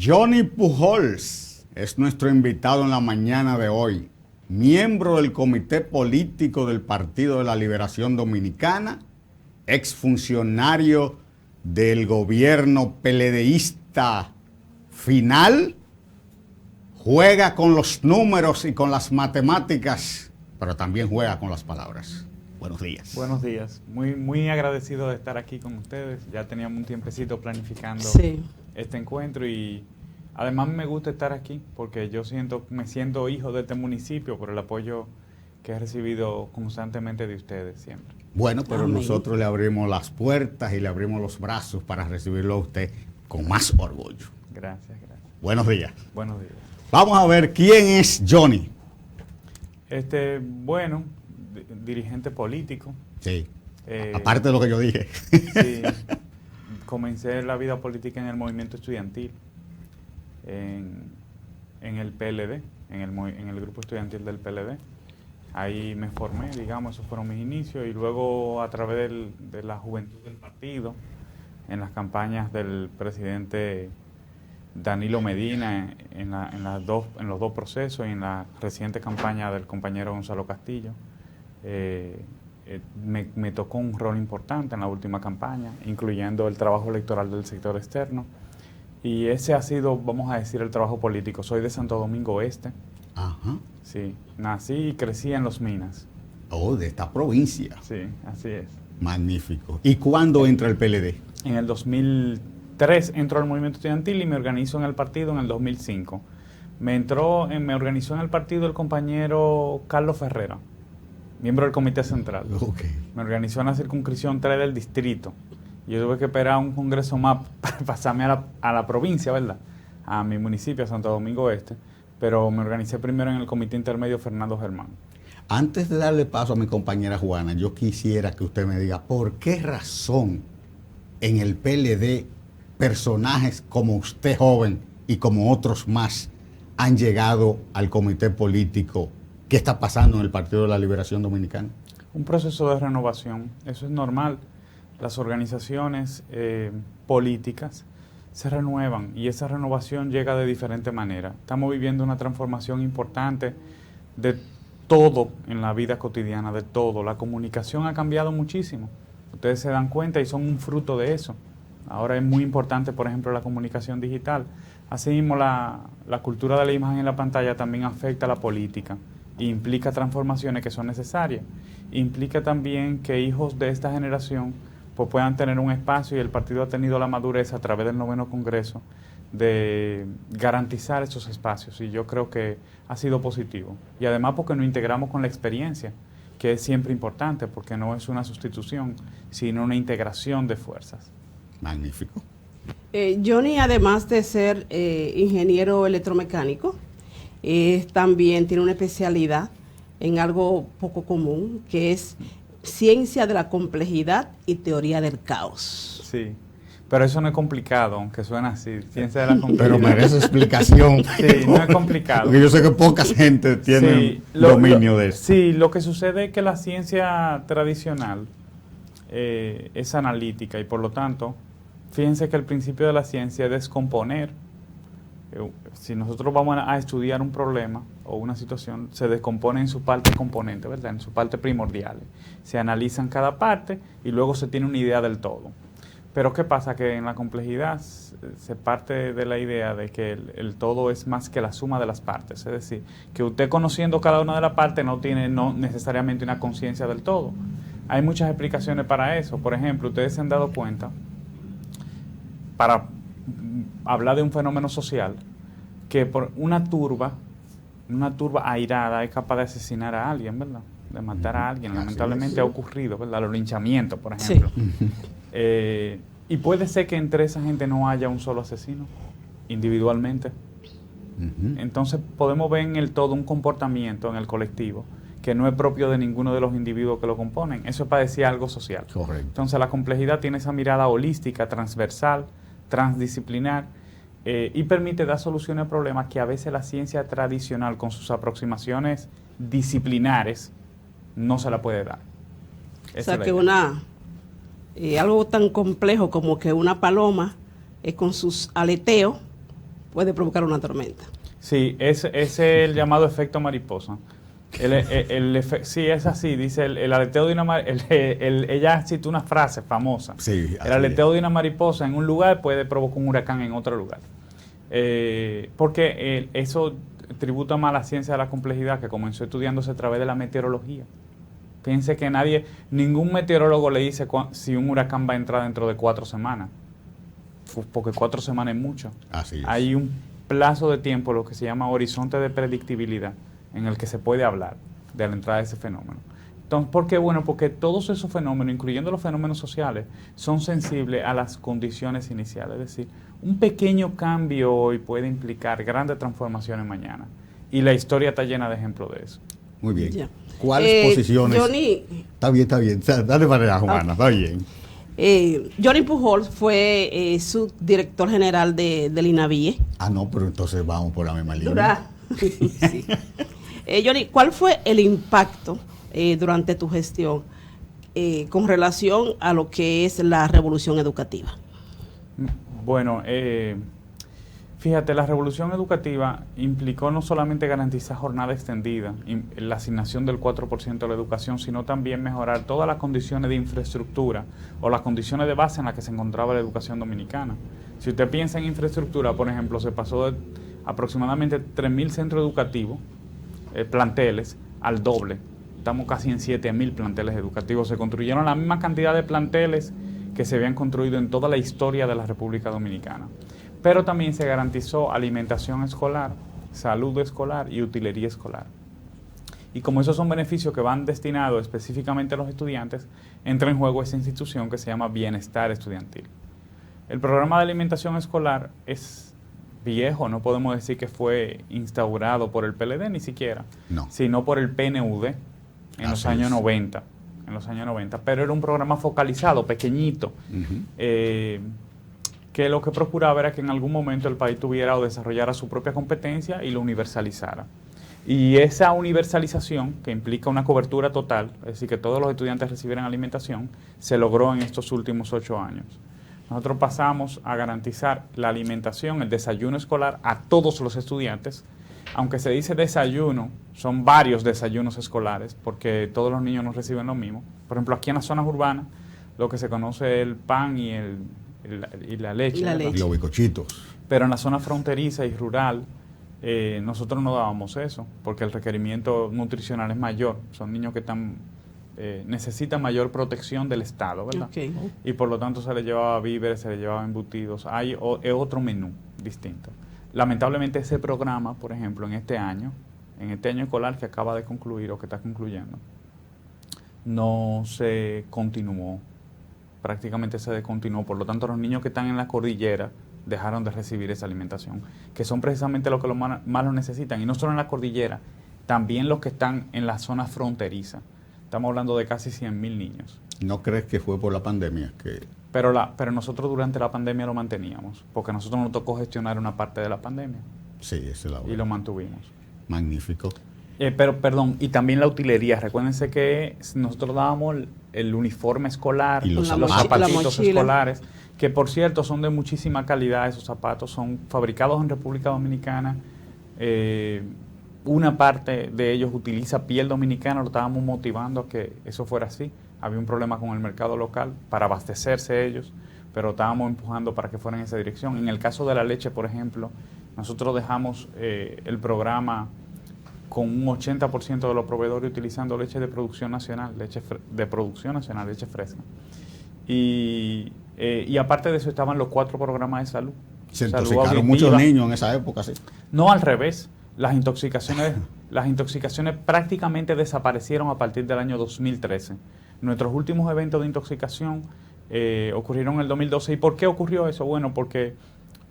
Johnny Pujols es nuestro invitado en la mañana de hoy, miembro del Comité Político del Partido de la Liberación Dominicana, exfuncionario del gobierno PLDista final, juega con los números y con las matemáticas, pero también juega con las palabras. Buenos días. Buenos días. Muy agradecido de estar aquí con ustedes. Ya teníamos un tiempecito planificando este encuentro y además me gusta estar aquí porque me siento hijo de este municipio por el apoyo que he recibido constantemente de ustedes siempre. Bueno, pero nosotros le abrimos las puertas y le abrimos los brazos para recibirlo a usted con más orgullo. Gracias. Buenos días. Buenos días. Vamos a ver quién es Johnny. Dirigente político. Sí. Aparte de lo que yo dije. Sí. Comencé la vida política en el movimiento estudiantil, en el PLD, en el grupo estudiantil del PLD. Ahí me formé, digamos, esos fueron mis inicios, y luego a través de la juventud del partido, en las campañas del presidente Danilo Medina, en los dos procesos, y en la reciente campaña del compañero Gonzalo Castillo. Me tocó un rol importante en la última campaña, incluyendo el trabajo electoral del sector externo. Y ese ha sido, vamos a decir, el trabajo político. Soy de Santo Domingo Este. Ajá. Sí, nací y crecí en Los Minas. Oh, de esta provincia. Sí, así es. Magnífico. ¿Y cuándo entra el PLD? En el 2003 entró al movimiento estudiantil y me organizo en el partido en el 2005. Me organizó en el partido el compañero Carlos Ferrera, miembro del Comité Central. Okay. Me organizó en la circunscripción 3 del distrito. Yo tuve que esperar un congreso más para pasarme a la provincia, ¿verdad? A mi municipio, a Santo Domingo Este. Pero me organicé primero en el Comité Intermedio Fernando Germán. Antes de darle paso a mi compañera Juana, yo quisiera que usted me diga por qué razón en el PLD personajes como usted joven y como otros más han llegado al comité político. ¿Qué está pasando en el Partido de la Liberación Dominicana? Un proceso de renovación, eso es normal. Las organizaciones políticas se renuevan y esa renovación llega de diferente manera. Estamos viviendo una transformación importante de todo en la vida cotidiana, de todo. La comunicación ha cambiado muchísimo. Ustedes se dan cuenta y son un fruto de eso. Ahora es muy importante, por ejemplo, la comunicación digital. Asimismo, la cultura de la imagen en la pantalla también afecta a la política. Implica transformaciones que son necesarias. Implica también que hijos de esta generación pues puedan tener un espacio, y el partido ha tenido la madurez a través del 9º Congreso de garantizar esos espacios, y yo creo que ha sido positivo. Y además porque nos integramos con la experiencia, que es siempre importante, porque no es una sustitución, sino una integración de fuerzas. Magnífico. Johnny, además de ser ingeniero electromecánico, también tiene una especialidad en algo poco común, que es ciencia de la complejidad y teoría del caos. Sí, pero eso no es complicado, aunque suena así, ciencia de la complejidad. Pero merece explicación. Sí, no es complicado. Porque yo sé que poca gente tiene dominio de eso. Sí, lo que sucede es que la ciencia tradicional es analítica, y por lo tanto, fíjense que el principio de la ciencia es descomponer. Si nosotros vamos a estudiar un problema o una situación, se descompone en su parte componente, ¿verdad? En su parte primordial. Se analizan cada parte y luego se tiene una idea del todo. Pero ¿qué pasa? Que en la complejidad se parte de la idea de que el todo es más que la suma de las partes. Es decir, que usted conociendo cada una de las partes no tiene necesariamente una conciencia del todo. Hay muchas explicaciones para eso. Por ejemplo, ustedes se han dado cuenta, para hablar de un fenómeno social, que por una turba airada es capaz de asesinar a alguien, ¿verdad? De matar a alguien. Lamentablemente ha ocurrido, ¿verdad? Los linchamientos, por ejemplo. Sí. Y puede ser que entre esa gente no haya un solo asesino, individualmente. Entonces podemos ver en el todo un comportamiento en el colectivo que no es propio de ninguno de los individuos que lo componen. Eso es para decir algo social. Correcto. Entonces la complejidad tiene esa mirada holística, transversal, transdisciplinar, y permite dar soluciones a problemas que a veces la ciencia tradicional, con sus aproximaciones disciplinares, no se la puede dar. O sea, que algo tan complejo como que una paloma con sus aleteos puede provocar una tormenta. Sí, ese es el llamado efecto mariposa. Sí, es así, dice el aleteo de una mariposa. Ella cita una frase famosa. Sí, el aleteo de una mariposa en un lugar puede provocar un huracán en otro lugar. Porque eso tributa más a la ciencia de la complejidad que comenzó estudiándose a través de la meteorología. Fíjense que ningún meteorólogo le dice si un huracán va a entrar dentro de 4 semanas. Porque 4 semanas es mucho. Así es. Hay un plazo de tiempo, lo que se llama horizonte de predictibilidad, en el que se puede hablar de la entrada de ese fenómeno. Entonces, ¿por qué? Bueno, porque todos esos fenómenos, incluyendo los fenómenos sociales, son sensibles a las condiciones iniciales. Es decir, un pequeño cambio hoy puede implicar grandes transformaciones mañana. Y la historia está llena de ejemplos de eso. Muy bien. Ya. ¿Cuáles posiciones? Johnny, Está bien. Dale para allá, Juana, está bien. Johnny Pujols fue subdirector general del INAVIE. No, pero entonces vamos por la misma línea. Dura. Sí. Johnny, ¿cuál fue el impacto durante tu gestión con relación a lo que es la revolución educativa? Bueno, fíjate, la revolución educativa implicó no solamente garantizar jornada extendida, la asignación del 4% de la educación, sino también mejorar todas las condiciones de infraestructura o las condiciones de base en las que se encontraba la educación dominicana. Si usted piensa en infraestructura, por ejemplo, se pasó de aproximadamente 3.000 centros educativos, planteles, al doble. Estamos casi en 7.000 planteles educativos. Se construyeron la misma cantidad de planteles que se habían construido en toda la historia de la República Dominicana. Pero también se garantizó alimentación escolar, salud escolar y utilería escolar. Y como esos son beneficios que van destinados específicamente a los estudiantes, entra en juego esa institución que se llama Bienestar Estudiantil. El programa de alimentación escolar es viejo, no podemos decir que fue instaurado por el PLD ni siquiera, sino por el PNUD en los años 90. Pero era un programa focalizado, pequeñito, que lo que procuraba era que en algún momento el país tuviera o desarrollara su propia competencia y lo universalizara. Y esa universalización, que implica una cobertura total, es decir, que todos los estudiantes recibieran alimentación, se logró en estos últimos 8 años. Nosotros pasamos a garantizar la alimentación, el desayuno escolar a todos los estudiantes. Aunque se dice desayuno, son varios desayunos escolares, porque todos los niños no reciben lo mismo. Por ejemplo, aquí en las zonas urbanas, lo que se conoce es el pan y la leche. Y los bizcochitos. Pero en la zona fronteriza y rural, nosotros no dábamos eso, porque el requerimiento nutricional es mayor. Son niños que necesitan mayor protección del Estado, ¿verdad? Okay. Y por lo tanto se les llevaba víveres, se les llevaba embutidos. Hay otro menú distinto. Lamentablemente ese programa, por ejemplo, en este año escolar que acaba de concluir o que está concluyendo, no se continuó. Prácticamente se descontinuó. Por lo tanto, los niños que están en la cordillera dejaron de recibir esa alimentación, que son precisamente los que más lo necesitan. Y no solo en la cordillera, también los que están en la zona fronteriza. Estamos hablando de casi 100.000 niños. ¿No crees que fue por la pandemia? Pero nosotros durante la pandemia lo manteníamos, porque a nosotros nos tocó gestionar una parte de la pandemia. Sí, esa es la verdad. Y lo mantuvimos. Magnífico. Perdón, y también la utilería. Recuérdense que nosotros dábamos el uniforme escolar, y los zapatitos escolares, que por cierto son de muchísima calidad. Esos zapatos son fabricados en República Dominicana. Una parte de ellos utiliza piel dominicana. Lo estábamos motivando a que eso fuera así. Había un problema con el mercado local para abastecerse ellos, pero estábamos empujando para que fuera en esa dirección. En el caso de la leche, por ejemplo, nosotros dejamos el programa con un 80% de los proveedores utilizando leche de producción nacional, leche fresca. Y aparte de eso estaban los 4 programas de salud. Se intoxicaron muchos niños en esa época, ¿sí? No, al revés. Las intoxicaciones prácticamente desaparecieron a partir del año 2013. Nuestros últimos eventos de intoxicación ocurrieron en el 2012. ¿Y por qué ocurrió eso? Bueno, porque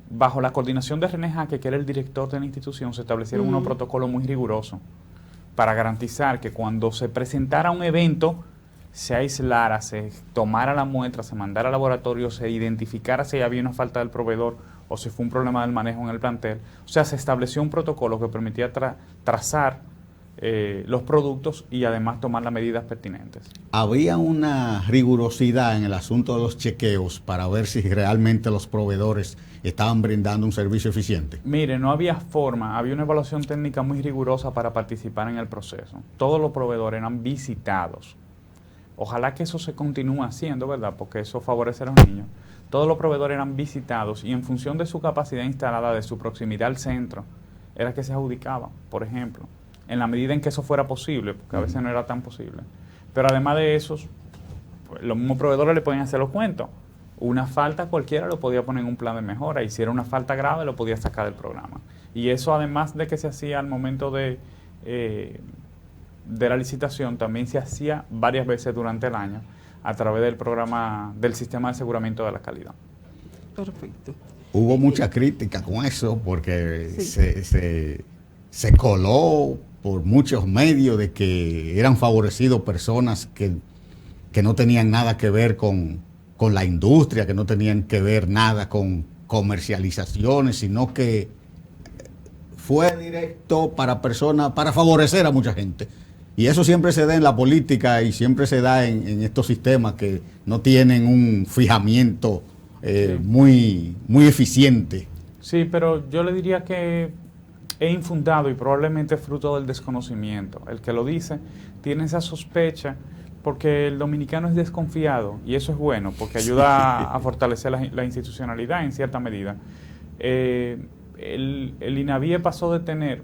bajo la coordinación de René Jaque, que era el director de la institución, se establecieron unos protocolos muy rigurosos para garantizar que cuando se presentara un evento, se aislara, se tomara la muestra, se mandara al laboratorio, se identificara si había una falta del proveedor o si fue un problema del manejo en el plantel. O sea, se estableció un protocolo que permitía trazar los productos y además tomar las medidas pertinentes. ¿Había una rigurosidad en el asunto de los chequeos para ver si realmente los proveedores estaban brindando un servicio eficiente? Mire, no había forma, había una evaluación técnica muy rigurosa para participar en el proceso. Todos los proveedores eran visitados. Ojalá que eso se continúe haciendo, ¿verdad? Porque eso favorece a los niños. Todos los proveedores eran visitados y en función de su capacidad instalada, de su proximidad al centro, era que se adjudicaba, por ejemplo, en la medida en que eso fuera posible, porque a veces no era tan posible. Pero además de eso, pues, los mismos proveedores le podían hacer los cuentos. Una falta cualquiera lo podía poner en un plan de mejora, y si era una falta grave lo podía sacar del programa. Y eso, además de que se hacía al momento de la licitación, también se hacía varias veces durante el año a través del programa del sistema de aseguramiento de la calidad. Perfecto. Hubo mucha crítica con eso porque Sí. se coló por muchos medios de que eran favorecidos personas que no tenían nada que ver con la industria, que no tenían que ver nada con comercializaciones, sino que fue directo para personas, para favorecer a mucha gente. Y eso siempre se da en la política y siempre se da en estos sistemas que no tienen un fijamiento muy eficiente. Sí, pero yo le diría que es infundado y probablemente fruto del desconocimiento. El que lo dice tiene esa sospecha porque el dominicano es desconfiado, y eso es bueno porque ayuda a fortalecer la institucionalidad en cierta medida. El INAVIE pasó de tener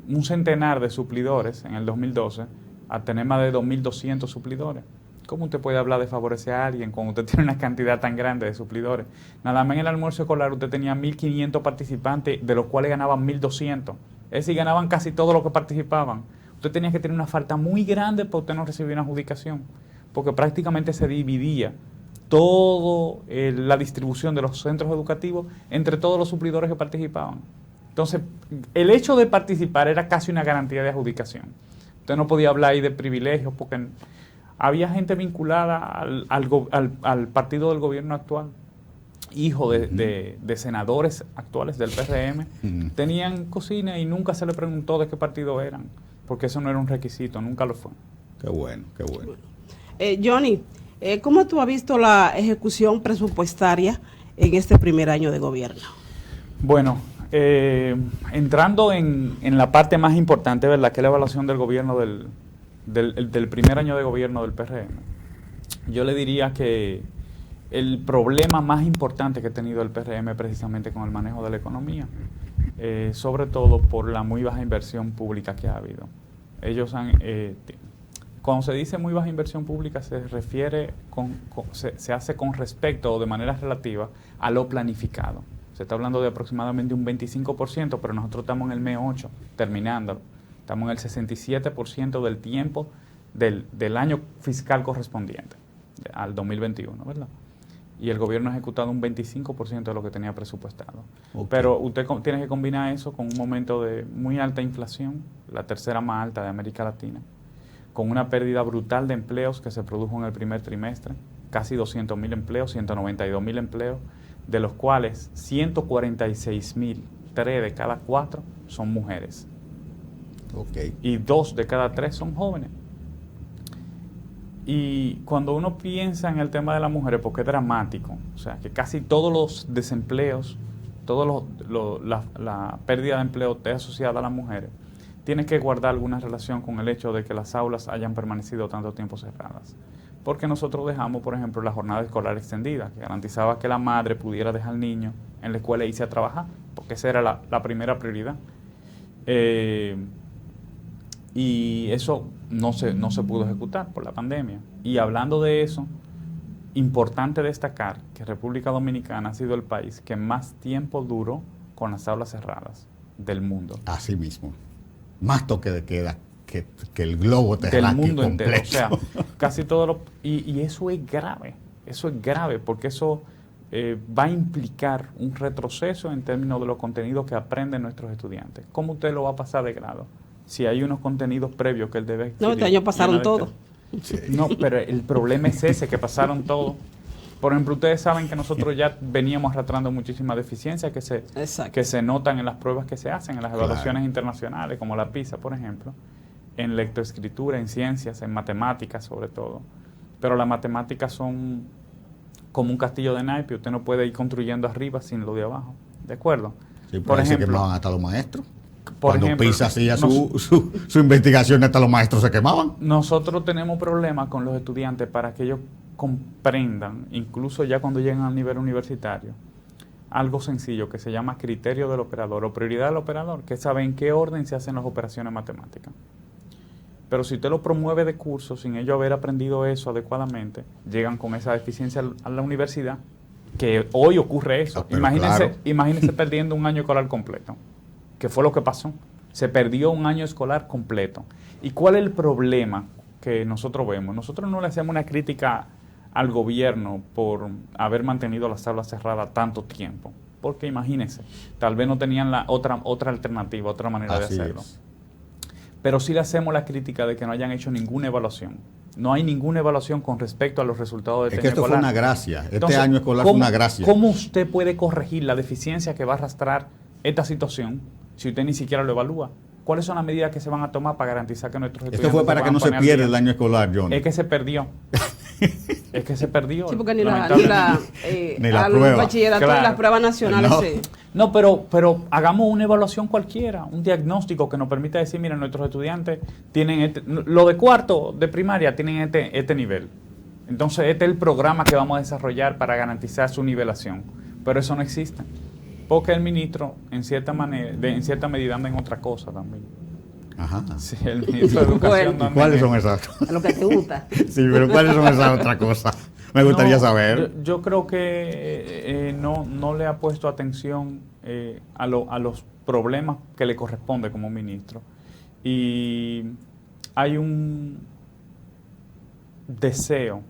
un centenar de suplidores en el 2012 a tener más de 2.200 suplidores. ¿Cómo usted puede hablar de favorecer a alguien cuando usted tiene una cantidad tan grande de suplidores? Nada más en el almuerzo escolar usted tenía 1.500 participantes, de los cuales ganaban 1.200. Es decir, ganaban casi todos los que participaban. Usted tenía que tener una falta muy grande para usted no recibir una adjudicación, porque prácticamente se dividía toda la distribución de los centros educativos entre todos los suplidores que participaban. Entonces, el hecho de participar era casi una garantía de adjudicación. Usted no podía hablar ahí de privilegios porque había gente vinculada al partido del gobierno actual, hijo de senadores actuales del PRM, tenían cocina y nunca se le preguntó de qué partido eran, porque eso no era un requisito, nunca lo fue. Qué bueno, qué bueno. Johnny, ¿cómo tú has visto la ejecución presupuestaria en este primer año de gobierno? Bueno, entrando en la parte más importante, ¿verdad?, que es la evaluación del gobierno del primer año de gobierno del PRM, yo le diría que el problema más importante que ha tenido el PRM es precisamente con el manejo de la economía, sobre todo por la muy baja inversión pública que ha habido. Ellos han, cuando se dice muy baja inversión pública se refiere, se hace con respecto o de manera relativa a lo planificado. Se está hablando de aproximadamente un 25%, pero nosotros estamos en el mes 8, terminándolo. Estamos en el 67% del tiempo del año fiscal correspondiente al 2021, ¿verdad? Y el gobierno ha ejecutado un 25% de lo que tenía presupuestado. Okay. Pero usted tiene que combinar eso con un momento de muy alta inflación, la tercera más alta de América Latina, con una pérdida brutal de empleos que se produjo en el primer trimestre, casi 200.000 empleos, 192.000 empleos, de los cuales 146.000, 3 de cada 4 son mujeres. Okay. Y 2 de cada 3 son jóvenes. Y cuando uno piensa en el tema de las mujeres, porque es dramático, o sea, que casi todos los desempleos, la pérdida de empleo esté asociada a las mujeres, tiene que guardar alguna relación con el hecho de que las aulas hayan permanecido tanto tiempo cerradas. Porque nosotros dejamos, por ejemplo, la jornada escolar extendida, que garantizaba que la madre pudiera dejar al niño en la escuela e irse a trabajar, porque esa era la primera prioridad. Y eso no se pudo ejecutar por la pandemia. Y hablando de eso, importante destacar que República Dominicana ha sido el país que más tiempo duró con las aulas cerradas del mundo. Así mismo. Más toque de queda que el globo terráqueo del mundo completo. Entero. O sea, casi todo lo... Y eso es grave. Eso es grave porque eso va a implicar un retroceso en términos de los contenidos que aprenden nuestros estudiantes. ¿Cómo usted lo va a pasar de grado? Si hay unos contenidos previos que él debe adquirir. No, este año pasaron todo. No, pero el problema es ese, que pasaron todo. Por ejemplo, ustedes saben que nosotros ya veníamos arrastrando muchísimas deficiencias que se notan en las pruebas que se hacen, en las evaluaciones internacionales, como la PISA, por ejemplo. en lectoescritura, en ciencias, en matemáticas sobre todo. Pero las matemáticas son como un castillo de naipes, usted no puede ir construyendo arriba sin lo de abajo, ¿de acuerdo? Sí, por ejemplo, se quemaban hasta los maestros. Cuando ejemplo, PISA hacía su investigación, hasta los maestros se quemaban. Nosotros tenemos problemas con los estudiantes para que ellos comprendan, incluso ya cuando llegan al nivel universitario, algo sencillo que se llama criterio del operador o prioridad del operador, que sabe en qué orden se hacen las operaciones matemáticas. Pero si usted lo promueve de curso sin ellos haber aprendido eso adecuadamente, llegan con esa deficiencia a la universidad, que hoy ocurre eso. Imagínense perdiendo un año escolar completo, que fue lo que pasó. Se perdió un año escolar completo. ¿Y cuál es el problema que nosotros vemos? Nosotros no le hacemos una crítica al gobierno por haber mantenido las aulas cerradas tanto tiempo, porque imagínense, tal vez no tenían la otra alternativa, otra manera de hacerlo. Pero sí le hacemos la crítica de que no hayan hecho ninguna evaluación. No hay ninguna evaluación con respecto a los resultados de este año escolar. Es que esto fue una gracia. Entonces, año escolar fue una gracia. ¿Cómo usted puede corregir la deficiencia que va a arrastrar esta situación si usted ni siquiera lo evalúa? ¿Cuáles son las medidas que se van a tomar para garantizar que nuestros estudiantes... Esto fue para que no se pierda el año escolar, John. Es que se perdió. Es que se perdió. Sí, porque ni la prueba. Bachillerato, claro. Las pruebas nacionales. No, pero hagamos una evaluación cualquiera, un diagnóstico que nos permita decir, mira, nuestros estudiantes tienen lo de cuarto de primaria tienen este nivel. Entonces, este es el programa que vamos a desarrollar para garantizar su nivelación. Pero eso no existe. Porque el ministro, en cierta medida, anda en otra cosa también. Ajá. Sí, el ministro de Educación. ¿Y cuáles son esas? A lo que te gusta. Sí, pero ¿cuáles son esas otras cosas? Me gustaría saber. Yo creo que no le ha puesto atención a los problemas que le corresponde como ministro. Y hay un deseo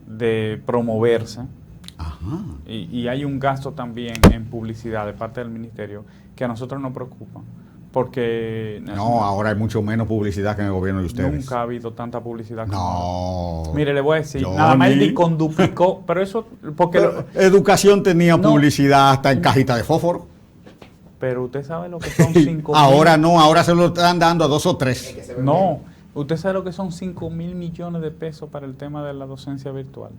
de promoverse. Ajá. Y hay un gasto también en publicidad de parte del ministerio que a nosotros nos preocupa. Porque... ahora hay mucho menos publicidad que en el gobierno de ustedes. Nunca ha habido tanta publicidad como ahora. Mire, le voy a decir, nada más el DICON duplicó, pero eso... Pero educación tenía publicidad hasta en cajita de fósforo. Pero usted sabe lo que son 5 ahora no, ahora se lo están dando a 2 o 3. No, usted sabe lo que son 5,000 millones de pesos para el tema de la docencia virtual.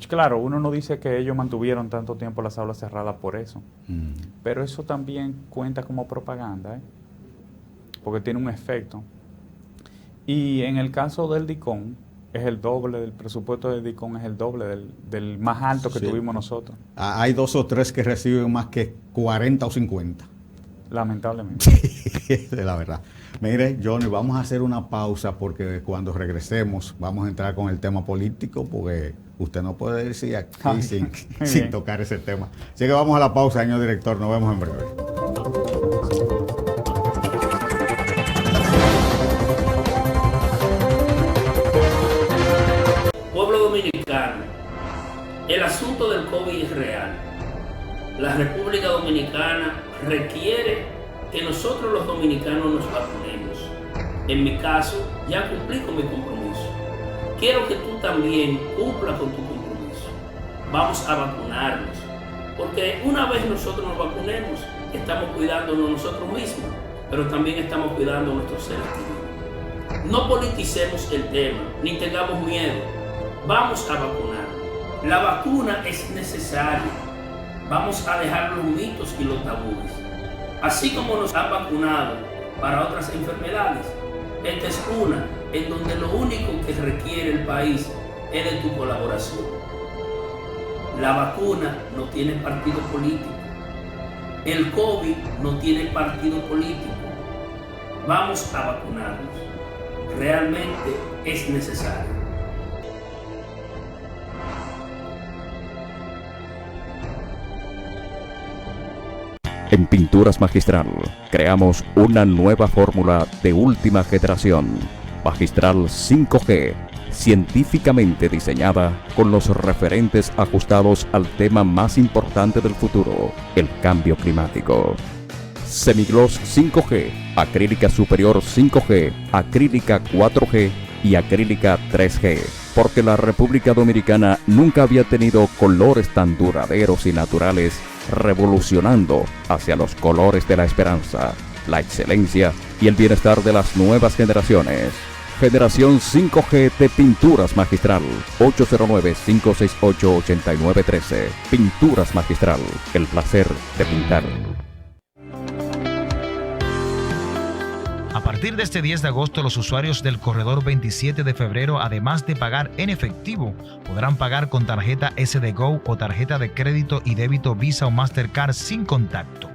Claro, uno no dice que ellos mantuvieron tanto tiempo las aulas cerradas por eso, pero eso también cuenta como propaganda, porque tiene un efecto. Y en el caso del DICON, es el doble del presupuesto del DICON, es el doble del más alto que tuvimos nosotros. Hay 2 o 3 que reciben más que 40 o 50. Lamentablemente. Es la verdad. Mire, Johnny, vamos a hacer una pausa porque cuando regresemos vamos a entrar con el tema político porque usted no puede decir aquí sin tocar ese tema. Así que vamos a la pausa, señor director. Nos vemos en breve. Pueblo dominicano, el asunto del COVID es real. La República Dominicana requiere que nosotros los dominicanos nos vacunemos. En mi caso, ya cumplí con mi compromiso. Quiero que tú también cumplas con tu compromiso. Vamos a vacunarnos, porque una vez nosotros nos vacunemos, estamos cuidándonos nosotros mismos, pero también estamos cuidando a nuestros seres queridos. No politicemos el tema, ni tengamos miedo. Vamos a vacunar. La vacuna es necesaria. Vamos a dejar los mitos y los tabúes. Así como nos han vacunado para otras enfermedades, esta es una en donde lo único que requiere el país es de tu colaboración. La vacuna no tiene partido político. El COVID no tiene partido político. Vamos a vacunarnos. Realmente es necesario. En Pinturas Magistral creamos una nueva fórmula de última generación, Magistral 5G, científicamente diseñada con los referentes ajustados al tema más importante del futuro, el cambio climático. Semigloss 5G, acrílica superior 5G, acrílica 4G y acrílica 3G, porque la República Dominicana nunca había tenido colores tan duraderos y naturales, revolucionando hacia los colores de la esperanza. la excelencia y el bienestar de las nuevas generaciones. Generación 5G de Pinturas Magistral. 809-568-8913. Pinturas Magistral. El placer de pintar. A partir de este 10 de agosto, los usuarios del corredor 27 de febrero, además de pagar en efectivo, podrán pagar con tarjeta SD Go o tarjeta de crédito y débito Visa o Mastercard sin contacto.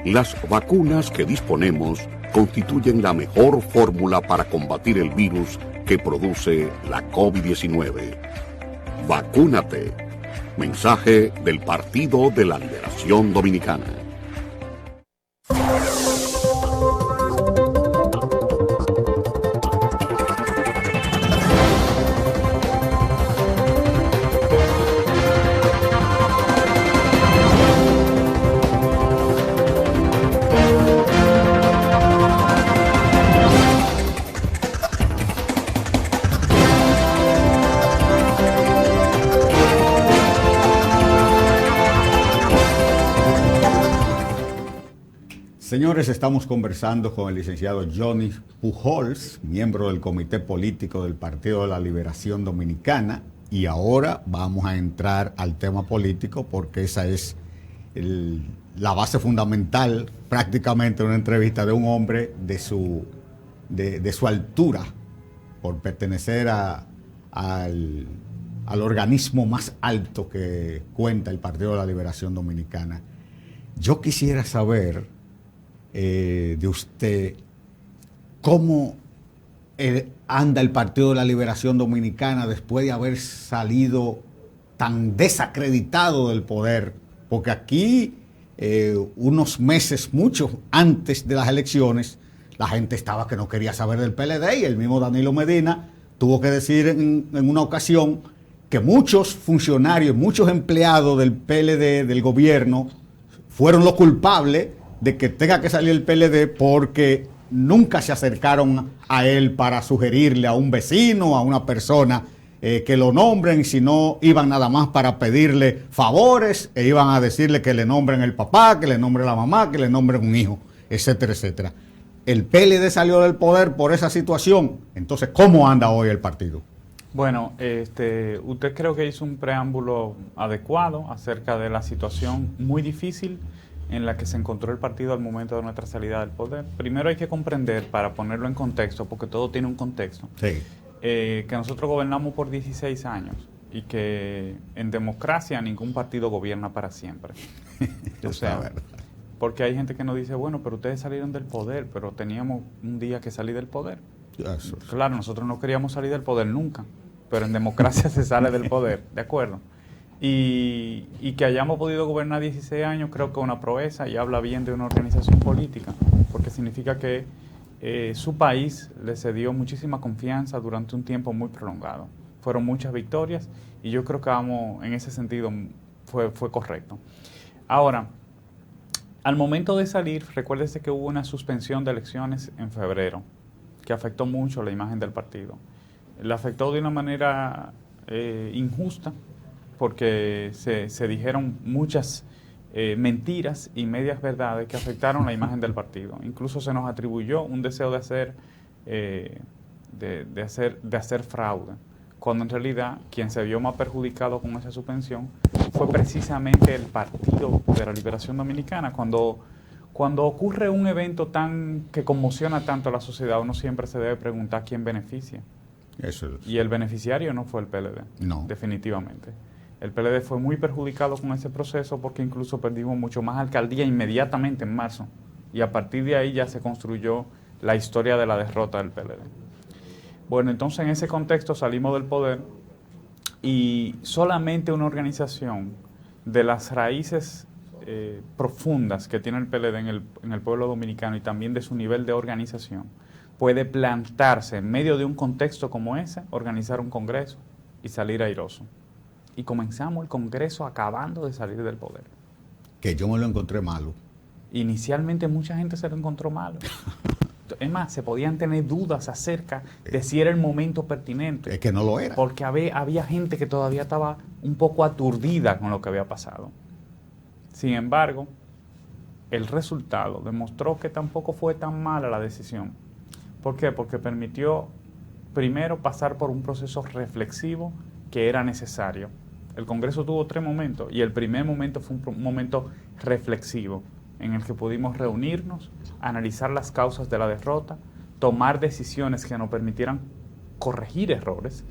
Las vacunas que disponemos constituyen la mejor fórmula para combatir el virus que produce la COVID-19. Vacúnate. Mensaje del Partido de la Liberación Dominicana. Señores, estamos conversando con el licenciado Johnny Pujols, miembro del Comité Político del Partido de la Liberación Dominicana, y ahora vamos a entrar al tema político porque esa es la base fundamental prácticamente de una entrevista de un hombre de su altura, por pertenecer al organismo más alto que cuenta el Partido de la Liberación Dominicana. Yo quisiera saber de usted cómo anda el Partido de la Liberación Dominicana después de haber salido tan desacreditado del poder, porque aquí unos meses, mucho antes de las elecciones, la gente estaba que no quería saber del PLD, y el mismo Danilo Medina tuvo que decir en una ocasión que muchos funcionarios, muchos empleados del PLD, del gobierno, fueron los culpables de que tenga que salir el PLD porque nunca se acercaron a él para sugerirle a un vecino, a una persona que lo nombren, sino iban nada más para pedirle favores e iban a decirle que le nombren el papá, que le nombren la mamá, que le nombren un hijo, etcétera, etcétera. El PLD salió del poder por esa situación. Entonces, ¿cómo anda hoy el partido? Bueno, usted creo que hizo un preámbulo adecuado acerca de la situación muy difícil en la que se encontró el partido al momento de nuestra salida del poder. Primero hay que comprender, para ponerlo en contexto, porque todo tiene un contexto, sí, que nosotros gobernamos por 16 años y que en democracia ningún partido gobierna para siempre. O sea, porque hay gente que nos dice, bueno, pero ustedes salieron del poder, pero teníamos un día que salir del poder. Eso. Claro, nosotros no queríamos salir del poder nunca, pero en democracia se sale del poder, ¿de acuerdo? Y que hayamos podido gobernar 16 años creo que es una proeza y habla bien de una organización política, porque significa que su país le cedió muchísima confianza durante un tiempo muy prolongado. Fueron muchas victorias y yo creo que en ese sentido fue correcto. Ahora, al momento de salir, recuérdese que hubo una suspensión de elecciones en febrero, que afectó mucho la imagen del partido. La afectó de una manera injusta, porque se dijeron muchas mentiras y medias verdades que afectaron la imagen del partido. Incluso se nos atribuyó un deseo de hacer fraude, cuando en realidad quien se vio más perjudicado con esa suspensión fue precisamente el Partido de la Liberación Dominicana. Cuando ocurre un evento que conmociona tanto a la sociedad, uno siempre se debe preguntar quién beneficia. Eso es. Y el beneficiario no fue el PLD, no, definitivamente. El PLD fue muy perjudicado con ese proceso porque incluso perdimos mucho más alcaldía inmediatamente en marzo. Y a partir de ahí ya se construyó la historia de la derrota del PLD. Bueno, entonces en ese contexto salimos del poder y solamente una organización de las raíces profundas que tiene el PLD en el pueblo dominicano y también de su nivel de organización puede plantarse en medio de un contexto como ese, organizar un congreso y salir airoso. y comenzamos el Congreso acabando de salir del poder. Que yo me lo encontré malo. Inicialmente mucha gente se lo encontró malo. Es más, se podían tener dudas acerca de si era el momento pertinente. Es que no lo era. Porque había gente que todavía estaba un poco aturdida con lo que había pasado. Sin embargo, el resultado demostró que tampoco fue tan mala la decisión. ¿Por qué? Porque permitió primero pasar por un proceso reflexivo que era necesario. El Congreso tuvo 3 momentos y el primer momento fue un momento reflexivo en el que pudimos reunirnos, analizar las causas de la derrota, tomar decisiones que nos permitieran corregir errores,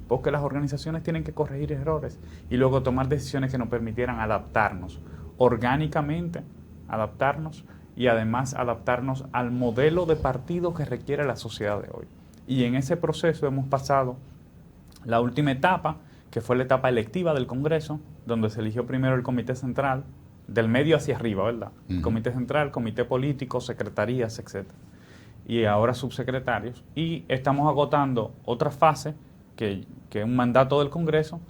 porque las organizaciones tienen que corregir errores, y luego tomar decisiones que nos permitieran adaptarnos orgánicamente, adaptarnos y además adaptarnos al modelo de partido que requiere la sociedad de hoy. Y en ese proceso hemos pasado la última etapa, que fue la etapa electiva del Congreso, donde se eligió primero el Comité Central, del medio hacia arriba, ¿verdad? Uh-huh. Comité Central, Comité Político, Secretarías, etc. Y ahora subsecretarios. Y estamos agotando otra fase, que es un mandato del Congreso,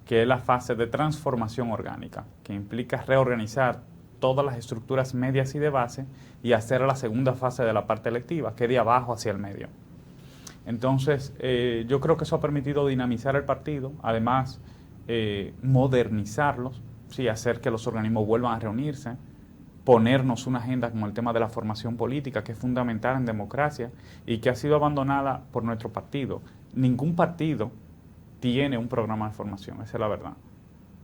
que es la fase de transformación orgánica, que implica reorganizar todas las estructuras medias y de base y hacer la segunda fase de la parte electiva, que es de abajo hacia el medio. Entonces, yo creo que eso ha permitido dinamizar el partido, además modernizarlos, sí, hacer que los organismos vuelvan a reunirse, ponernos una agenda como el tema de la formación política, que es fundamental en democracia y que ha sido abandonada por nuestro partido. Ningún partido tiene un programa de formación, esa es la verdad.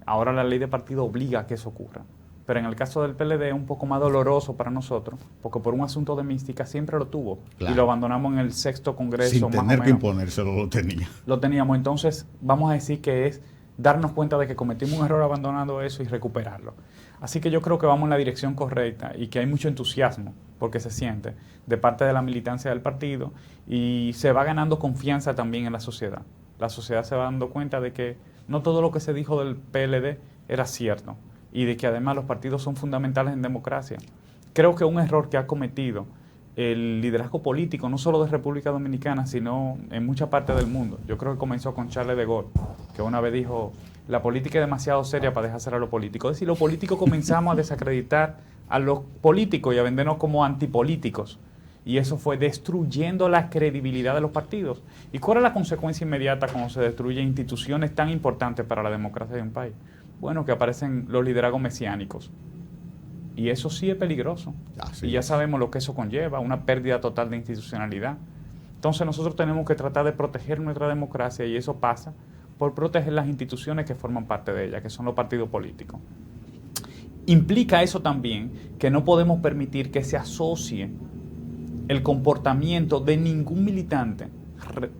Ahora la ley de partido obliga a que eso ocurra. Pero en el caso del PLD es un poco más doloroso para nosotros, porque por un asunto de mística siempre lo tuvo. Claro. Y lo abandonamos en el 6º Congreso. Sin tener que imponérselo, lo tenía. Lo teníamos. Entonces, vamos a decir que es darnos cuenta de que cometimos un error abandonando eso y recuperarlo. Así que yo creo que vamos en la dirección correcta y que hay mucho entusiasmo, porque se siente, de parte de la militancia del partido, y se va ganando confianza también en la sociedad. La sociedad se va dando cuenta de que no todo lo que se dijo del PLD era cierto, y de que además los partidos son fundamentales en democracia. Creo que un error que ha cometido el liderazgo político, no solo de República Dominicana, sino en mucha parte del mundo. Yo creo que comenzó con Charles de Gaulle, que una vez dijo, la política es demasiado seria para dejar hacer a los políticos. Es decir, los políticos comenzamos a desacreditar a los políticos y a vendernos como antipolíticos. Y eso fue destruyendo la credibilidad de los partidos. ¿Y cuál es la consecuencia inmediata cuando se destruyen instituciones tan importantes para la democracia de un país? Bueno, que aparecen los liderazgos mesiánicos. Y eso sí es peligroso. Y ya sabemos lo que eso conlleva, una pérdida total de institucionalidad. Entonces nosotros tenemos que tratar de proteger nuestra democracia, y eso pasa por proteger las instituciones que forman parte de ella, que son los partidos políticos. Implica eso también que no podemos permitir que se asocie el comportamiento de ningún militante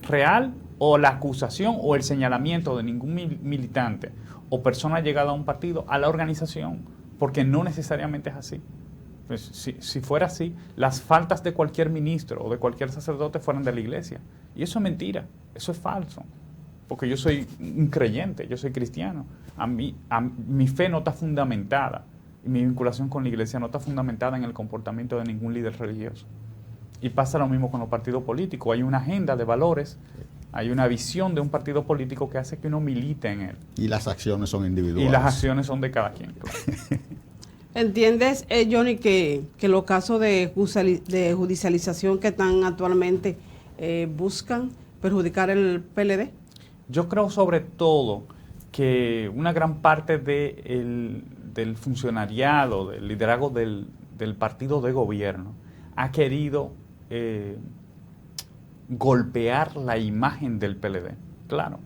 real, o la acusación o el señalamiento de ningún militante o persona llegada a un partido a la organización, porque no necesariamente es así. Pues, si fuera así, las faltas de cualquier ministro o de cualquier sacerdote fueran de la iglesia. Y eso es mentira, eso es falso. Porque yo soy un creyente, yo soy cristiano. Mi fe no está fundamentada, y mi vinculación con la iglesia no está fundamentada en el comportamiento de ningún líder religioso. Y pasa lo mismo con los partidos políticos. Hay una agenda de valores, hay una visión de un partido político que hace que uno milite en él. Y las acciones son individuales. Y las acciones son de cada quien. ¿Entiendes, Johnny, que los casos de judicialización que están actualmente buscan perjudicar el PLD? Yo creo sobre todo que una gran parte del funcionariado, del liderazgo del partido de gobierno, ha querido golpear la imagen del PLD. Claro,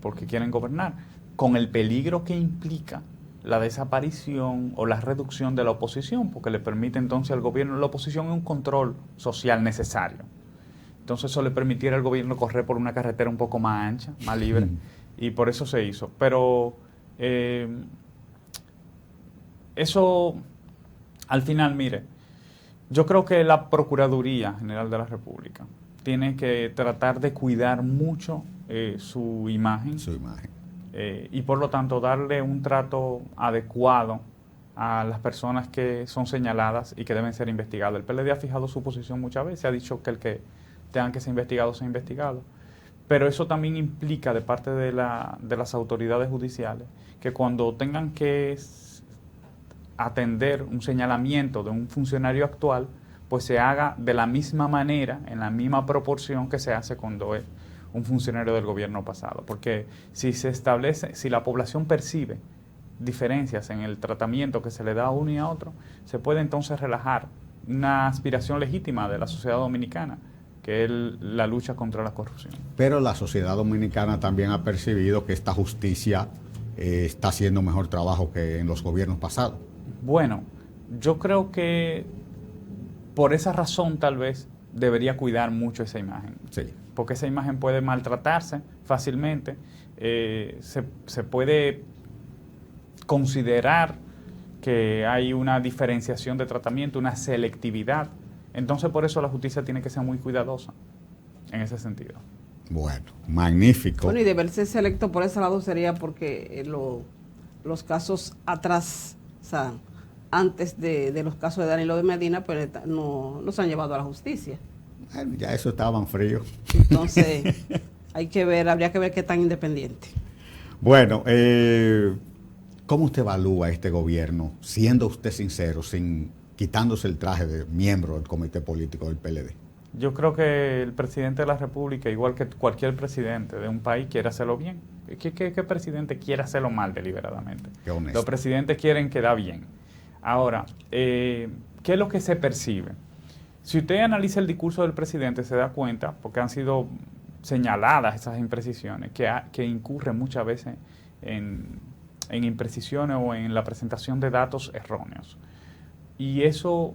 porque quieren gobernar, con el peligro que implica la desaparición o la reducción de la oposición, porque le permite entonces al gobierno, la oposición es un control social necesario. Entonces eso le permitiera al gobierno correr por una carretera un poco más ancha, más libre, y por eso se hizo. Pero eso, al final, mire, yo creo que la Procuraduría General de la República tiene que tratar de cuidar mucho su imagen. Y por lo tanto darle un trato adecuado a las personas que son señaladas y que deben ser investigadas. El PLD ha fijado su posición muchas veces, ha dicho que el que tengan que ser investigado sea investigado, Pero eso también implica de parte de las autoridades judiciales que cuando tengan que atender un señalamiento de un funcionario actual, pues se haga de la misma manera, en la misma proporción que se hace cuando es un funcionario del gobierno pasado. Porque si la población percibe diferencias en el tratamiento que se le da a uno y a otro, se puede entonces relajar una aspiración legítima de la sociedad dominicana, que es la lucha contra la corrupción. Pero la sociedad dominicana también ha percibido que esta justicia está haciendo mejor trabajo que en los gobiernos pasados. Bueno, yo creo que por esa razón tal vez debería cuidar mucho esa imagen. Sí. Porque esa imagen puede maltratarse fácilmente, se puede considerar que hay una diferenciación de tratamiento, una selectividad. Entonces por eso la justicia tiene que ser muy cuidadosa en ese sentido. Bueno, magnífico. Bueno, y de verse selecto por ese lado sería porque los casos atrás, o sea, antes de los casos de Danilo de Medina, pues no se han llevado a la justicia. Bueno, ya eso estaban fríos. Entonces, habría que ver qué tan independiente. Bueno, ¿cómo usted evalúa este gobierno, siendo usted sincero, quitándose el traje de miembro del comité político del PLD? Yo creo que el presidente de la República, igual que cualquier presidente de un país, quiere hacerlo bien. ¿Qué presidente quiere hacerlo mal deliberadamente? Qué honesto. Los presidentes quieren quedar bien. Ahora, ¿qué es lo que se percibe? Si usted analiza el discurso del presidente, se da cuenta, porque han sido señaladas esas imprecisiones, que incurre muchas veces en imprecisiones o en la presentación de datos erróneos. Y eso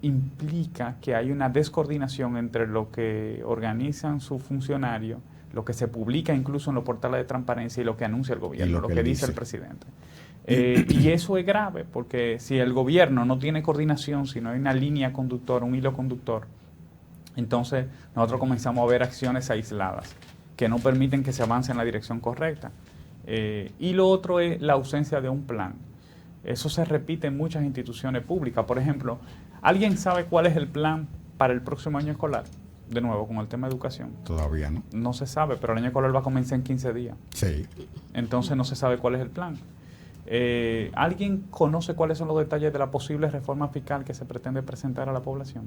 implica que hay una descoordinación entre lo que organizan sus funcionarios, lo que se publica incluso en los portales de transparencia y lo que anuncia el gobierno, lo que dice el presidente. Y eso es grave, porque si el gobierno no tiene coordinación, si no hay una línea conductora, un hilo conductor, entonces nosotros comenzamos a ver acciones aisladas que no permiten que se avance en la dirección correcta. Y lo otro es la ausencia de un plan. Eso se repite en muchas instituciones públicas. Por ejemplo, ¿alguien sabe cuál es el plan para el próximo año escolar? De nuevo, con el tema de educación. Todavía no. No se sabe, pero el año escolar va a comenzar en 15 días. Sí. Entonces no se sabe cuál es el plan. ¿Alguien conoce cuáles son los detalles de la posible reforma fiscal que se pretende presentar a la población?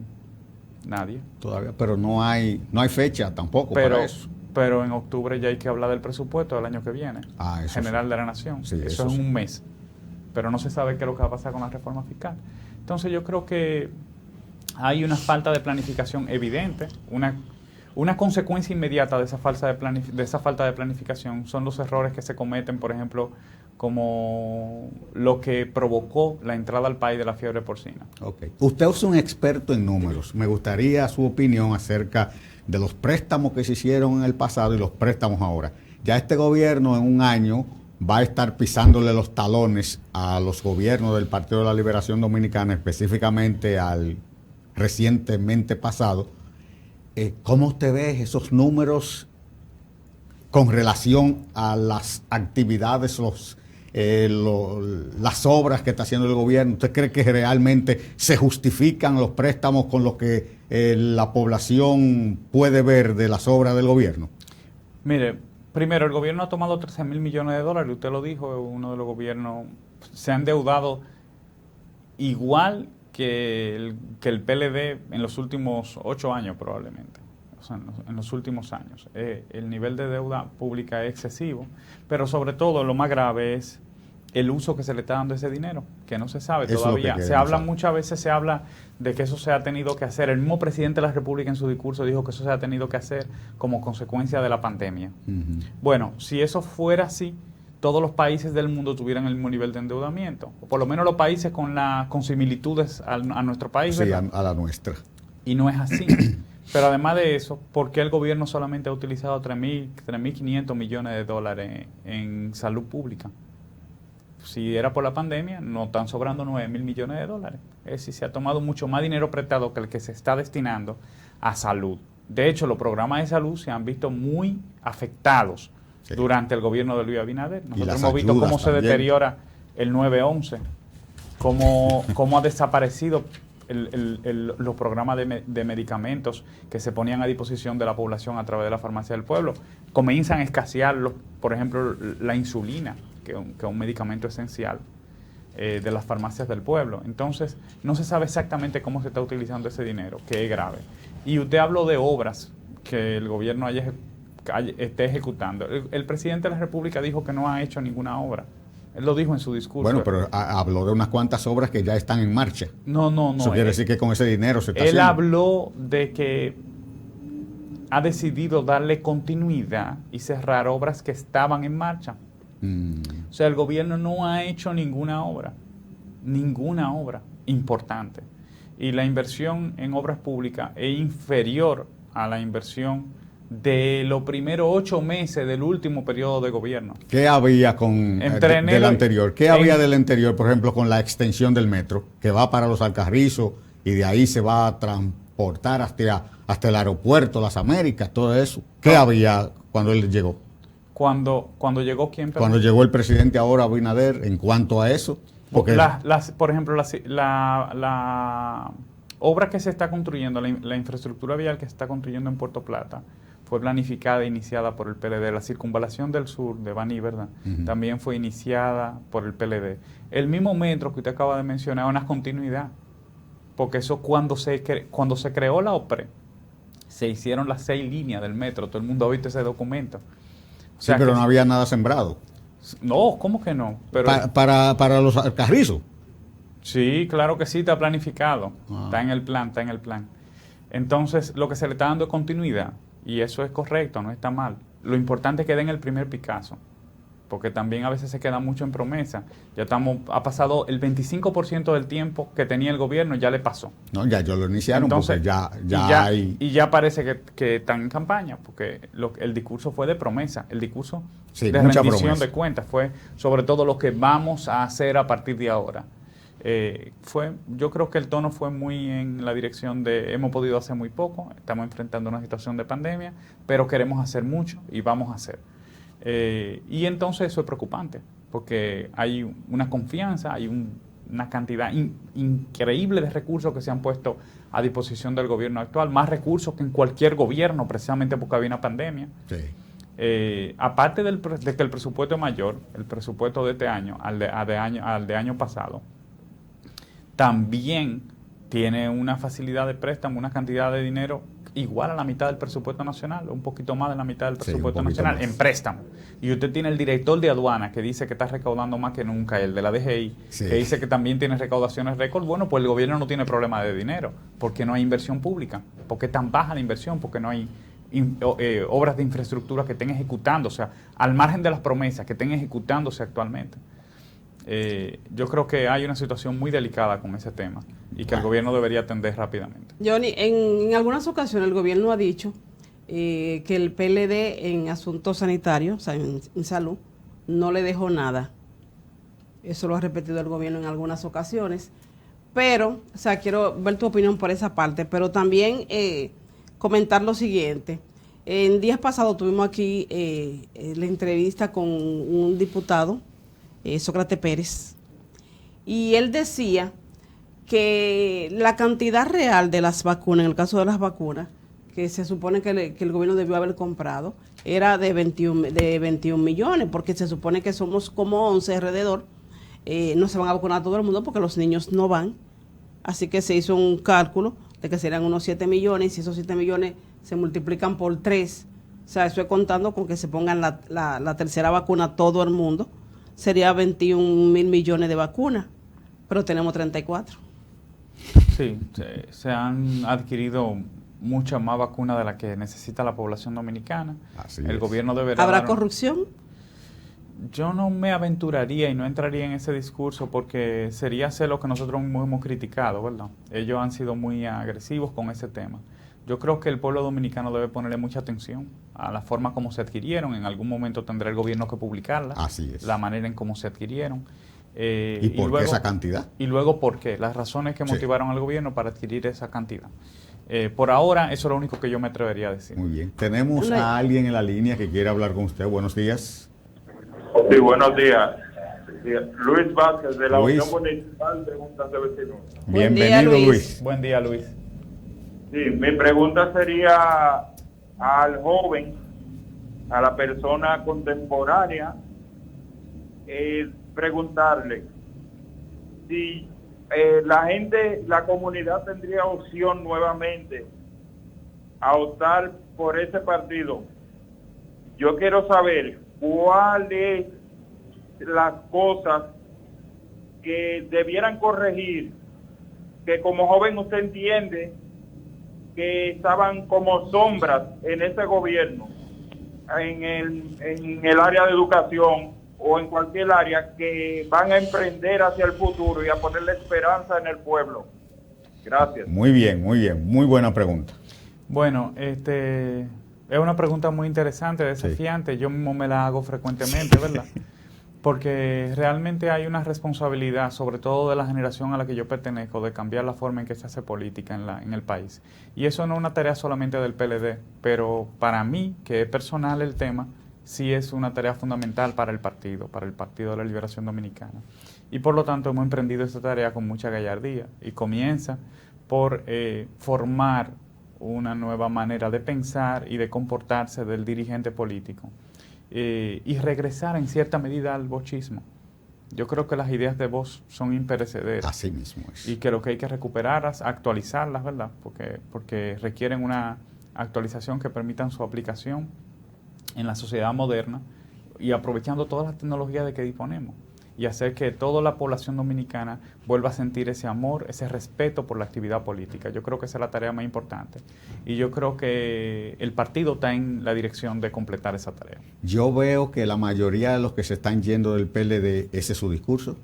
Nadie. Todavía, pero no hay fecha tampoco para eso. Pero en octubre ya hay que hablar del presupuesto del año que viene, eso general sí. de la Nación. Sí, eso es un mes. Pero no se sabe qué es lo que va a pasar con la reforma fiscal. Entonces yo creo que hay una falta de planificación evidente, una consecuencia inmediata de esa falta de planificación son los errores que se cometen, por ejemplo, como lo que provocó la entrada al país de la fiebre porcina. Okay. Usted es un experto en números. Me gustaría su opinión acerca de los préstamos que se hicieron en el pasado y los préstamos ahora. Ya este gobierno en un año va a estar pisándole los talones a los gobiernos del Partido de la Liberación Dominicana, específicamente al recientemente pasado. ¿Cómo usted ve esos números con relación a las actividades, las obras que está haciendo el gobierno? ¿Usted cree que realmente se justifican los préstamos con lo que la población puede ver de las obras del gobierno? Mire, primero, el gobierno ha tomado 13,000 millones de dólares, usted lo dijo, uno de los gobiernos se ha endeudado igual que el PLD en los últimos 8 años probablemente, o sea, en los últimos años. El nivel de deuda pública es excesivo, pero sobre todo lo más grave es el uso que se le está dando a ese dinero, que no se sabe todavía. Muchas veces se habla de que eso se ha tenido que hacer. El mismo presidente de la República en su discurso dijo que eso se ha tenido que hacer como consecuencia de la pandemia. Uh-huh. Bueno, si eso fuera así, todos los países del mundo tuvieran el mismo nivel de endeudamiento, o por lo menos los países con similitudes a nuestro país. Sí, a la nuestra. Y no es así. Pero además de eso, ¿por qué el gobierno solamente ha utilizado 3.500 millones de dólares en salud pública? Si era por la pandemia, no están sobrando 9.000 millones de dólares. Es decir, se ha tomado mucho más dinero prestado que el que se está destinando a salud. De hecho, los programas de salud se han visto muy afectados durante el gobierno de Luis Abinader. Nosotros hemos visto cómo se deteriora el 911, cómo ha desaparecido los programas de medicamentos que se ponían a disposición de la población a través de la farmacia del pueblo. Comienzan a escasear, por ejemplo, la insulina, que es un medicamento esencial de las farmacias del pueblo. Entonces, no se sabe exactamente cómo se está utilizando ese dinero, que es grave. Y usted habló de obras que el gobierno esté ejecutando. El presidente de la República dijo que no ha hecho ninguna obra. Él lo dijo en su discurso. Bueno, pero habló de unas cuantas obras que ya están en marcha. No. Eso quiere decir que con ese dinero se está Él haciendo. habló de que ha decidido darle continuidad y cerrar obras que estaban en marcha. O sea, el gobierno no ha hecho ninguna obra importante. Y la inversión en obras públicas es inferior a la inversión de los primeros 8 meses del último periodo de gobierno. ¿Qué había del anterior? ¿Qué había del anterior, por ejemplo, con la extensión del metro, que va para los Alcarrizos y de ahí se va a transportar hasta el aeropuerto, las Américas, todo eso? ¿Qué había cuando él llegó? Cuando llegó ¿quién? Cuando llegó el presidente ahora, Abinader, en cuanto a eso. Porque por ejemplo, la obra que se está construyendo, la infraestructura vial que se está construyendo en Puerto Plata, fue planificada e iniciada por el PLD. La circunvalación del sur de Baní, ¿verdad? También fue iniciada por el PLD. El mismo metro que usted acaba de mencionar es una continuidad, porque eso cuando se creó la OPRE, se hicieron las 6 líneas del metro. Todo el mundo ha visto ese documento. O sea, pero no había nada sembrado. No, ¿cómo que no? Pero para los Alcarrizos. Sí, claro que sí, está planificado. Está en el plan. Entonces, lo que se le está dando es continuidad. Y eso es correcto, no está mal. Lo importante es que den el primer Picasso, porque también a veces se queda mucho en promesa. Ha pasado el 25% del tiempo que tenía el gobierno, ya le pasó. No, ya lo iniciaron. Entonces, porque y ya parece que están en campaña, porque el discurso fue de promesa. El discurso de rendición de cuentas fue sobre todo lo que vamos a hacer a partir de ahora. Yo creo que el tono fue muy en la dirección de hemos podido hacer muy poco, estamos enfrentando una situación de pandemia, pero queremos hacer mucho y vamos a hacer. Y entonces eso es preocupante, porque hay una confianza, hay una cantidad increíble de recursos que se han puesto a disposición del gobierno actual, más recursos que en cualquier gobierno, precisamente porque había una pandemia. Sí. Aparte de que el presupuesto es mayor, el presupuesto de este año al de año pasado, también tiene una facilidad de préstamo, una cantidad de dinero igual a la mitad del presupuesto nacional, un poquito más de la mitad del presupuesto nacional en préstamo. Y usted tiene el director de aduana que dice que está recaudando más que nunca, el de la DGI, que dice que también tiene recaudaciones récord. Bueno, pues el gobierno no tiene problema de dinero, porque no hay inversión pública, porque es tan baja la inversión, porque no hay obras de infraestructura que estén ejecutándose, al margen de las promesas que estén ejecutándose actualmente. Yo creo que hay una situación muy delicada con ese tema y que el gobierno debería atender rápidamente. Johnny, en algunas ocasiones el gobierno ha dicho que el PLD en asuntos sanitarios, o sea, en salud, no le dejó nada. Eso lo ha repetido el gobierno en algunas ocasiones. Pero, o sea, quiero ver tu opinión por esa parte, pero también comentar lo siguiente. En días pasados tuvimos aquí la entrevista con un diputado, Sócrates Pérez, y él decía que la cantidad real de las vacunas, en el caso de las vacunas, que se supone que el gobierno debió haber comprado, era de 21 millones, porque se supone que somos como 11 alrededor, no se van a vacunar a todo el mundo porque los niños no van, así que se hizo un cálculo de que serían unos 7 millones, y si esos 7 millones se multiplican por 3, o sea, eso es contando con que se pongan la tercera vacuna a todo el mundo, sería 21.000 millones de vacunas, pero tenemos 34. Sí, se han adquirido muchas más vacunas de las que necesita la población dominicana. El gobierno deberá... ¿Habrá corrupción? Yo no me aventuraría y no entraría en ese discurso porque sería hacer lo que nosotros hemos criticado, ¿verdad? Ellos han sido muy agresivos con ese tema. Yo creo que el pueblo dominicano debe ponerle mucha atención a la forma como se adquirieron. En algún momento tendrá el gobierno que publicarla. Así es. La manera en cómo se adquirieron. ¿Y por qué esa cantidad? Y luego por qué. Las razones que motivaron al gobierno para adquirir esa cantidad. Por ahora, eso es lo único que yo me atrevería a decir. Muy bien. Tenemos a alguien en la línea que quiere hablar con usted. Buenos días. Sí, buenos días. Sí, Luis Vázquez, de la Luis. Unión Municipal de Juntas de Vecinos. Buen día, Bienvenido, Luis. Luis. Buen día, Luis. Sí, mi pregunta sería al joven, a la persona contemporánea, preguntarle si la comunidad tendría opción nuevamente a optar por ese partido. Yo quiero saber cuáles las cosas que debieran corregir, que como joven usted entiende que estaban como sombras en ese gobierno, en el área de educación o en cualquier área, que van a emprender hacia el futuro y a ponerle esperanza en el pueblo. Gracias. Muy bien, muy buena pregunta. Bueno, es una pregunta muy interesante, desafiante. Yo mismo me la hago frecuentemente, ¿verdad? Porque realmente hay una responsabilidad, sobre todo de la generación a la que yo pertenezco, de cambiar la forma en que se hace política en el país. Y eso no es una tarea solamente del PLD, pero para mí, que es personal el tema, sí es una tarea fundamental para el Partido de la Liberación Dominicana. Y por lo tanto hemos emprendido esta tarea con mucha gallardía y comienza por formar una nueva manera de pensar y de comportarse del dirigente político y regresar en cierta medida al bochismo. Yo creo que las ideas de Bosch son imperecederas. Así mismo es. Y que lo que hay que recuperarlas, actualizarlas, ¿verdad? Porque requieren una actualización que permitan su aplicación en la sociedad moderna y aprovechando todas las tecnologías de que disponemos y hacer que toda la población dominicana vuelva a sentir ese amor, ese respeto por la actividad política. Yo creo que esa es la tarea más importante y yo creo que el partido está en la dirección de completar esa tarea. Yo veo que la mayoría de los que se están yendo del PLD, ese es su discurso,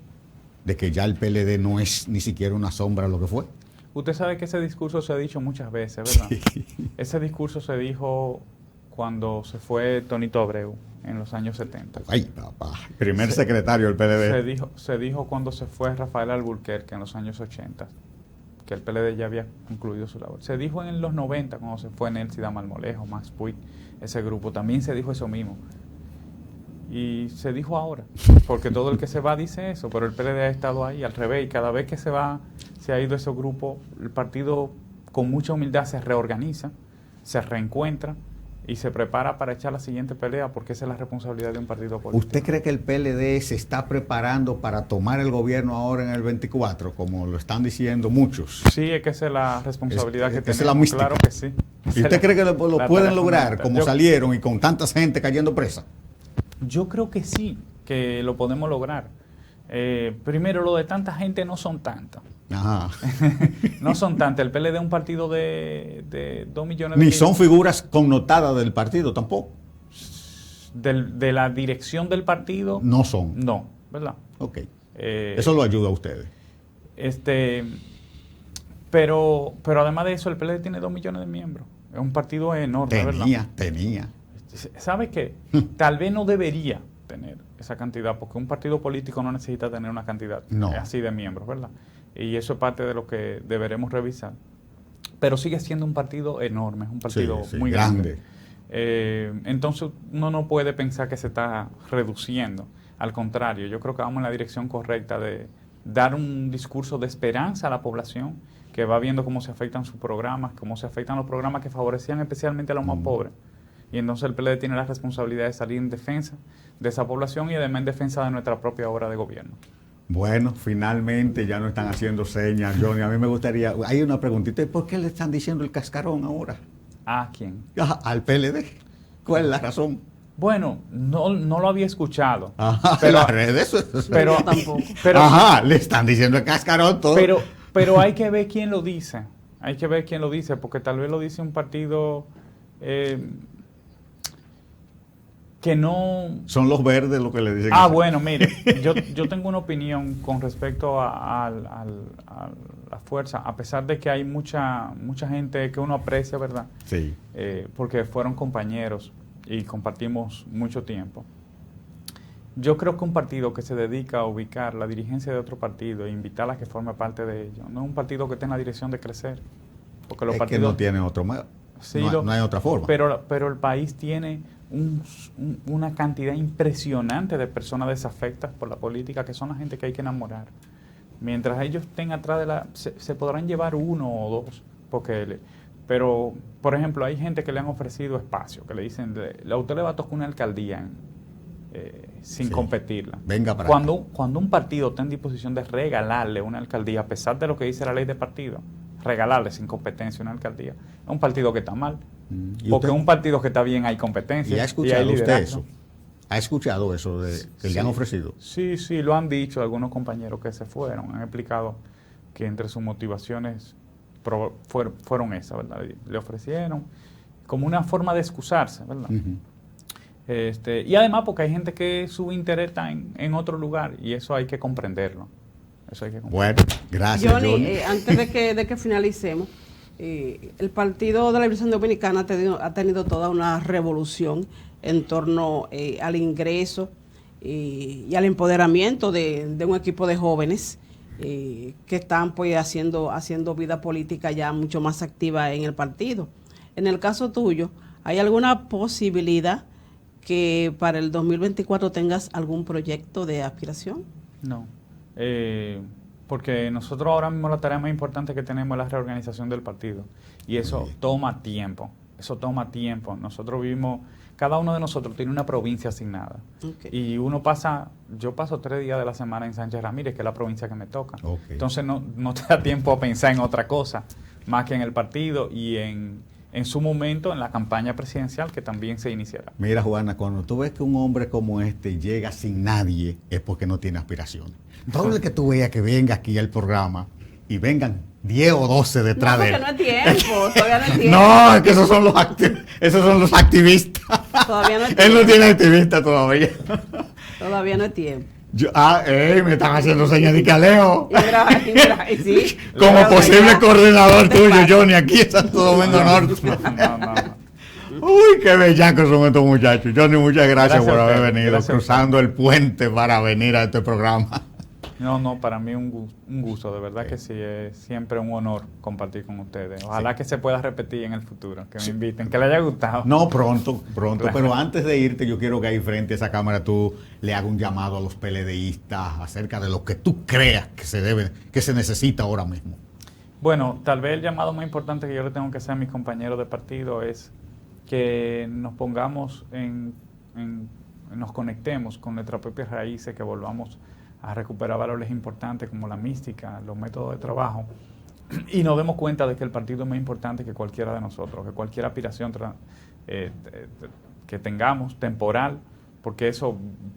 de que ya el PLD no es ni siquiera una sombra de lo que fue. Usted sabe que ese discurso se ha dicho muchas veces, ¿verdad? Sí. Ese discurso se dijo cuando se fue Tonito Abreu en los años 70. Ay, papá, primer secretario del PLD. Se dijo cuando se fue Rafael Alburquerque en los años 80, que el PLD ya había concluido su labor. Se dijo en los 90 cuando se fue Nelcy Damalmolejo, Max Puig, ese grupo, también se dijo eso mismo. Y se dijo ahora, porque todo el que se va dice eso, pero el PLD ha estado ahí al revés, y cada vez que se ha ido ese grupo, el partido con mucha humildad se reorganiza, se reencuentra y se prepara para echar la siguiente pelea, porque esa es la responsabilidad de un partido político. ¿Usted cree que el PLD se está preparando para tomar el gobierno ahora en el 24, como lo están diciendo muchos? Sí, es que esa es la responsabilidad que tenemos. Es la mística. Claro que sí. ¿Y usted cree que lo pueden lograr como salieron y con tanta gente cayendo presa? Yo creo que sí, que lo podemos lograr. Primero, lo de tanta gente no son tantas. Ajá. No son tantas. El PLD es un partido de 2 millones Ni son figuras connotadas del partido tampoco. De la dirección del partido. No son. No, ¿verdad? Ok. Eso lo ayuda a ustedes. Pero además de eso, el PLD tiene 2 millones de miembros. Es un partido enorme, ¿verdad? Tenía. ¿Sabe qué? Tal vez no debería tener esa cantidad, porque un partido político no necesita tener una cantidad así de miembros, ¿verdad? Y eso es parte de lo que deberemos revisar. Pero sigue siendo un partido enorme, es un partido muy grande. Entonces uno no puede pensar que se está reduciendo. Al contrario, yo creo que vamos en la dirección correcta de dar un discurso de esperanza a la población, que va viendo cómo se afectan sus programas, cómo se afectan los programas que favorecían especialmente a los más pobres. Y entonces el PLD tiene la responsabilidad de salir en defensa de esa población y además en defensa de nuestra propia obra de gobierno. Bueno, finalmente ya no están haciendo señas, Johnny. A mí me gustaría... Hay una preguntita. ¿Por qué le están diciendo el cascarón ahora? ¿A quién? Al PLD. ¿Cuál es la razón? Bueno, no lo había escuchado. Ajá, pero las redes... Pero tampoco. Pero, ajá, le están diciendo el cascarón todo. Pero hay que ver quién lo dice. Hay que ver quién lo dice, porque tal vez lo dice un partido... que no... Son los verdes lo que le dicen. Bueno, mire, yo tengo una opinión con respecto a la fuerza, a pesar de que hay mucha gente que uno aprecia, ¿verdad? Sí. Porque fueron compañeros y compartimos mucho tiempo. Yo creo que un partido que se dedica a ubicar la dirigencia de otro partido e invitarla a que forme parte de ello, no es un partido que esté en la dirección de crecer. Porque los partidos que no tienen otro... Sí, no hay otra forma. Pero el país tiene una cantidad impresionante de personas desafectas por la política, que son la gente que hay que enamorar. Mientras ellos estén atrás de se podrán llevar uno o dos, pero, por ejemplo, hay gente que le han ofrecido espacio, que le dicen, a usted le va a tocar una alcaldía sin competirla. Venga para cuando un partido está en disposición de regalarle una alcaldía, a pesar de lo que dice la ley de partido, regalarle sin competencia una alcaldía, es un partido que está mal. Porque un partido que está bien hay competencia. ¿Y ha escuchado usted eso? ¿Ha escuchado eso que le han ofrecido? Sí, lo han dicho algunos compañeros que se fueron. Han explicado que entre sus motivaciones fueron esas, ¿verdad? Le ofrecieron como una forma de excusarse, ¿verdad? Y además porque hay gente que su interés está en otro lugar y eso hay que comprenderlo. Bueno, gracias, Johnny. Antes de que finalicemos, el Partido de la Liberación Dominicana ha tenido toda una revolución en torno al ingreso y al empoderamiento de un equipo de jóvenes que están pues haciendo vida política ya mucho más activa en el partido. En el caso tuyo, ¿hay alguna posibilidad que para el 2024 tengas algún proyecto de aspiración? No, porque nosotros ahora mismo la tarea más importante que tenemos es la reorganización del partido y eso toma tiempo. Nosotros vivimos, cada uno de nosotros tiene una provincia asignada. Y yo paso 3 días de la semana en Sánchez Ramírez, que es la provincia que me toca. Entonces no te da tiempo a pensar en otra cosa, más que en el partido y en su momento en la campaña presidencial que también se iniciará. Mira, Juana, cuando tú ves que un hombre como este llega sin nadie, es porque no tiene aspiración. Todo el que tú veas que venga aquí al programa y vengan 10 o 12 detrás de él. No, porque no es tiempo, todavía no es tiempo. No, es que esos son los activistas. Todavía no es tiempo. Él no tiene activista todavía. Todavía no es tiempo. Me están haciendo señas de caleo. Sí, como posible coordinador tuyo, Johnny, aquí en Santo Domingo Norte. Uy, qué bellacos son estos muchachos. Johnny, muchas gracias por haber venido, cruzando el puente para venir a este programa. No, para mí un gusto, de verdad que sí, es siempre un honor compartir con ustedes. Ojalá que se pueda repetir en el futuro, que me inviten, que les haya gustado. No, pronto, pero antes de irte yo quiero que ahí frente a esa cámara tú le hagas un llamado a los PLDistas acerca de lo que tú creas que se necesita ahora mismo. Bueno, tal vez el llamado más importante que yo le tengo que hacer a mis compañeros de partido es que nos pongamos nos conectemos con nuestras propias raíces, que volvamos a recuperar valores importantes como la mística, los métodos de trabajo, y nos demos cuenta de que el partido es más importante que cualquiera de nosotros, que cualquier aspiración que tengamos, temporal, porque eso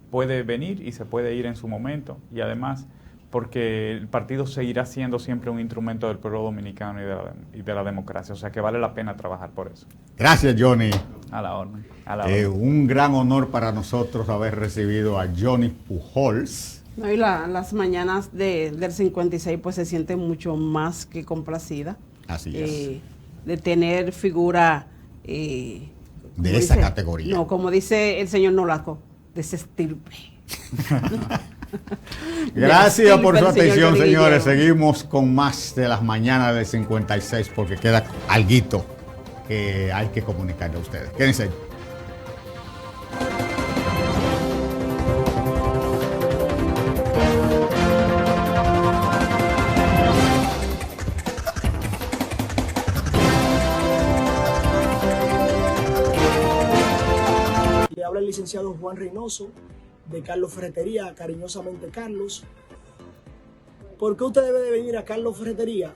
puede venir y se puede ir en su momento, y además porque el partido seguirá siendo siempre un instrumento del pueblo dominicano y de la democracia, o sea que vale la pena trabajar por eso. Gracias, Johnny. A la orden. Un gran honor para nosotros haber recibido a Johnny Pujols. No, y las mañanas del 56 pues se siente mucho más que complacida. Así es. De tener figura de esa categoría. No, como dice el señor Nolasco, de ese estirpe. Gracias por su atención, señores. Seguimos con más de las mañanas del 56 porque queda alguito que hay que comunicarle a ustedes. Quédense. Le habla el licenciado Juan Reynoso de Carlos Ferretería, cariñosamente Carlos. ¿Por qué usted debe de venir a Carlos Ferretería?